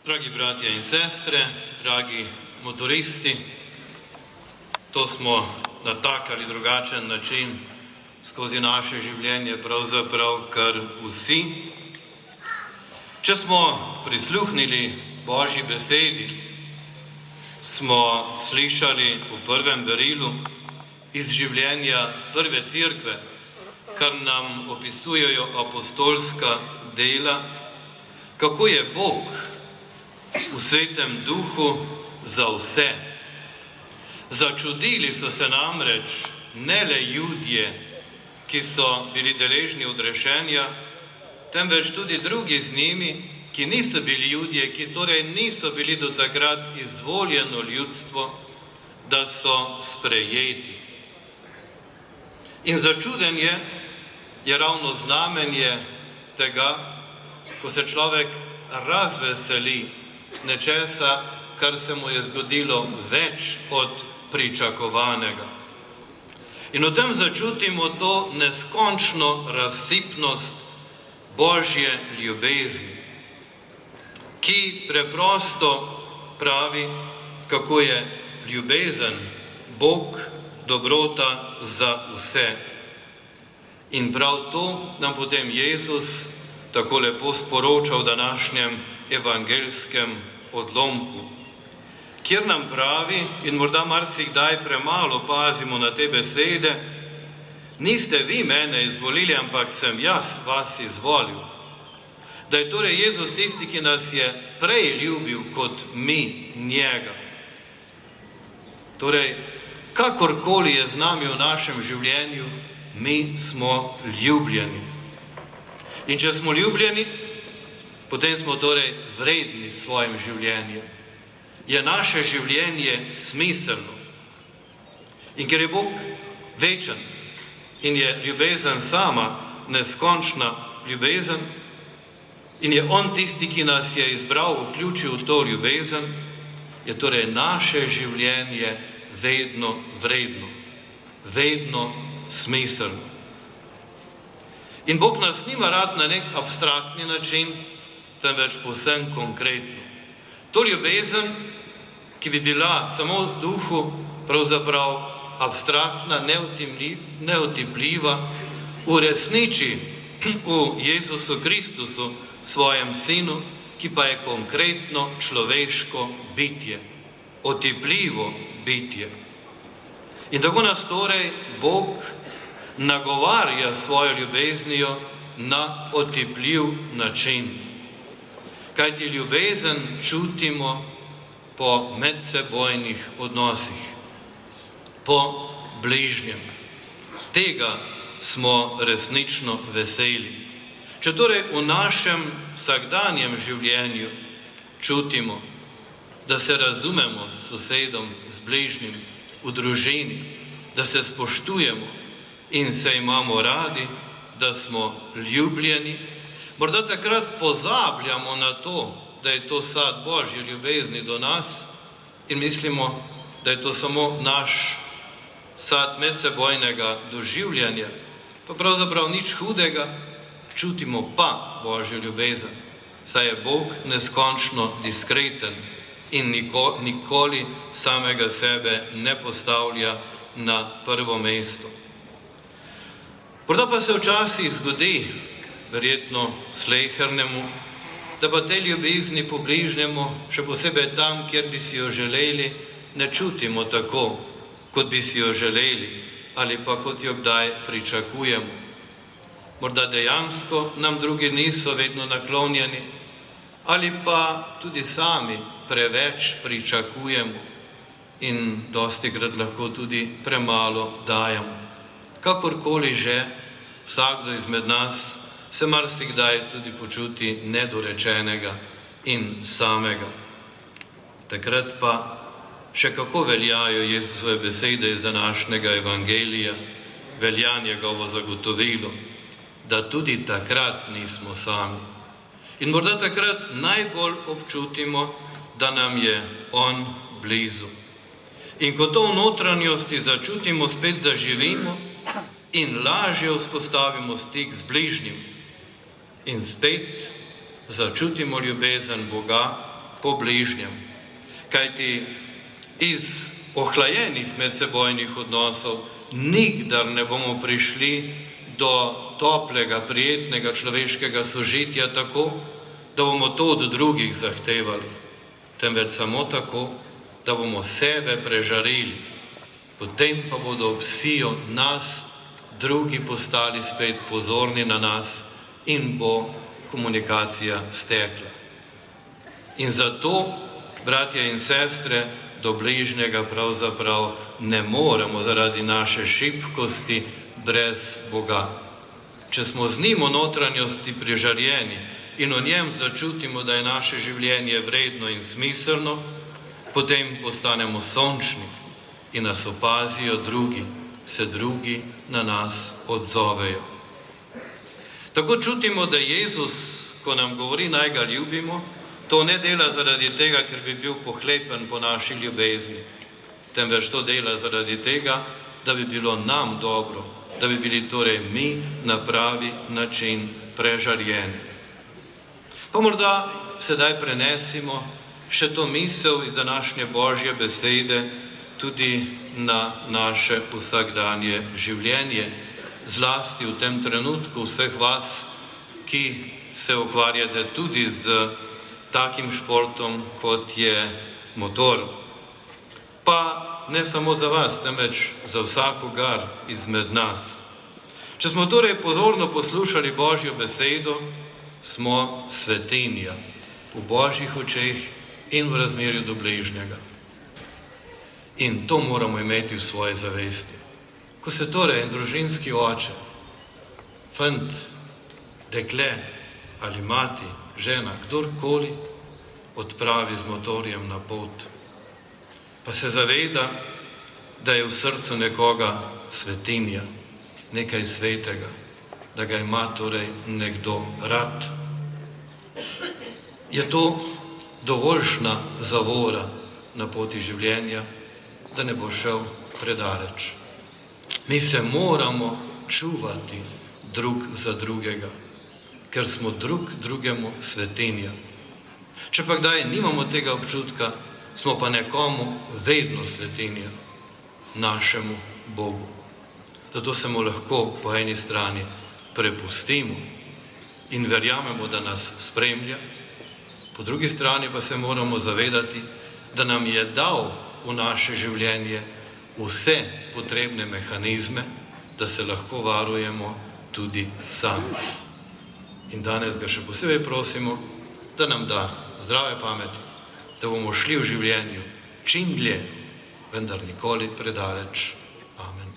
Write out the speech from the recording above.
Dragi bratje in sestre, dragi motoristi, to smo na tak ali drugačen način skozi naše življenje pravzaprav kar vsi. Če smo prisluhnili Božji besedi, smo slišali v prvem berilu iz življenja prve cerkve, kar nam opisujejo apostolska dela, kako je Bog v Svetem Duhu za vse. Začudili so se namreč ne le Judje, ki so bili deležni odrešenja, temveč tudi drugi z njimi, ki niso bili Judje, ki torej niso bili do takrat izvoljeno ljudstvo, da so sprejeti. In začudenje je ravno znamenje tega, ko se človek razveseli nečesa, kar se mu je zgodilo več od pričakovanega. In v tem začutimo to neskončno razsipnost Božje ljubezni, ki preprosto pravi, kako je ljubezen Bog, dobrota za vse. In prav to nam potem Jezus tako lepo sporoča v današnjem evangelskem odlomku, kjer nam pravi, in morda marsikdaj premalo pazimo na te besede, niste vi mene izvolili, ampak sem jaz vas izvolil. Da je torej Jezus tisti, ki nas je prej ljubil kot mi njega. Torej, kakorkoli je z nami v našem življenju, mi smo ljubljeni. In če smo ljubljeni, potem smo torej vredni s svojim življenjem. Je naše življenje smiselno. In ker je Bog večen in je ljubezen sama neskončna ljubezen in je On tisti, ki nas je izbral, vključil v to ljubezen, je torej naše življenje vedno vredno, vedno smiselno. In Bog nas nima rad na nek abstraktni način, temveč povsem konkretno. To ljubezen, ki bi bila samo v duhu, pravzaprav abstraktna, neotipljiva, uresniči v Jezusu Kristusu, svojem Sinu, ki pa je konkretno človeško bitje, otipljivo bitje. In tako nas torej Bog nagovarja svojo ljubeznijo na otipljiv način. Kajti ljubezen čutimo po medsebojnih odnosih, po bližnjem. Tega smo resnično veseli. Če torej v našem vsakdanjem življenju čutimo, da se razumemo s sosedom, z bližnjim, v družini, da se spoštujemo in se imamo radi, da smo ljubljeni, morda takrat pozabljamo na to, da je to sad Božje ljubezni do nas in mislimo, da je to samo naš sad medsebojnega doživljanja, pa pravzaprav nič hudega, čutimo pa Božjo ljubezen, saj je Bog neskončno diskreten in nikoli samega sebe ne postavlja na prvo mesto. Morda pa se včasih zgodi, verjetno slehernemu, da pa te ljubezni po bližnjemu, še posebej tam, kjer bi si jo želeli, ne čutimo tako, kot bi si jo želeli, ali pa kot jo kdaj pričakujemo. Morda dejansko nam drugi niso vedno naklonjeni, ali pa tudi sami preveč pričakujemo in dostikrat lahko tudi premalo dajemo. Kakorkoli že, vsakdo izmed nas se marsikdaj tudi počuti nedorečenega in samega. Takrat pa še kako veljajo Jezusove besede iz današnjega evangelija, velja njegovo zagotovilo, da tudi takrat nismo sami. In morda takrat najbolj občutimo, da nam je On blizu. In ko to v notranjosti začutimo, spet zaživimo in lažje vzpostavimo stik z bližnjim. In spet začutimo ljubezen Boga, po bližnjem. Kajti iz ohlajenih medsebojnih odnosov nikdar ne bomo prišli do toplega, prijetnega človeškega sožitja tako, da bomo to od drugih zahtevali, temveč samo tako, da bomo sebe prežarili. Potem pa bodo vsi od nas drugi postali spet pozorni na nas in bo komunikacija stekla. In zato, bratje in sestre, do bližnjega pravzaprav ne moremo zaradi naše šibkosti brez Boga. Če smo z njim v notranjosti prižarjeni in o njem začutimo, da je naše življenje vredno in smiselno, potem postanemo sončni in nas opazijo drugi, se drugi na nas odzovejo. Tako čutimo, da Jezus, ko nam govori, naj ga ljubimo, to ne dela zaradi tega, ker bi bil pohlepen po naši ljubezni, temveč to dela zaradi tega, da bi bilo nam dobro, da bi bili torej mi na pravi način prežarjeni. Pa morda sedaj prenesimo še to misel iz današnje Božje besede tudi na naše vsakdanje življenje, zlasti v tem trenutku vseh vas, ki se ukvarjate tudi z takim športom, kot je motor. Pa ne samo za vas, temveč za vsakogar izmed nas. Če smo torej pozorno poslušali Božjo besedo, smo svetinja v Božjih očeh in v razmerju do bližnjega. In to moramo imeti v svoji zavesti. Ko se torej en družinski oče, fant, dekle ali mati, žena, kdorkoli odpravi z motorjem na pot, pa se zaveda, da je v srcu nekoga svetinja, nekaj svetega, da ga ima torej nekdo rad. Je to dovoljšna zavora na poti življenja, da ne bo šel predaleč. Mi se moramo čuvati drug za drugega, ker smo drug drugemu svetinja. Če pa kdaj nimamo tega občutka, smo pa nekomu vedno svetinja, našemu Bogu. Zato se mu lahko po eni strani prepustimo in verjamemo, da nas spremlja, po drugi strani pa se moramo zavedati, da nam je dal v naše življenje vse potrebne mehanizme, da se lahko varujemo tudi sami. In danes ga še posebej prosimo, da nam da zdrave pameti, da bomo šli v življenju čim dlje, vendar nikoli predaleč. Amen.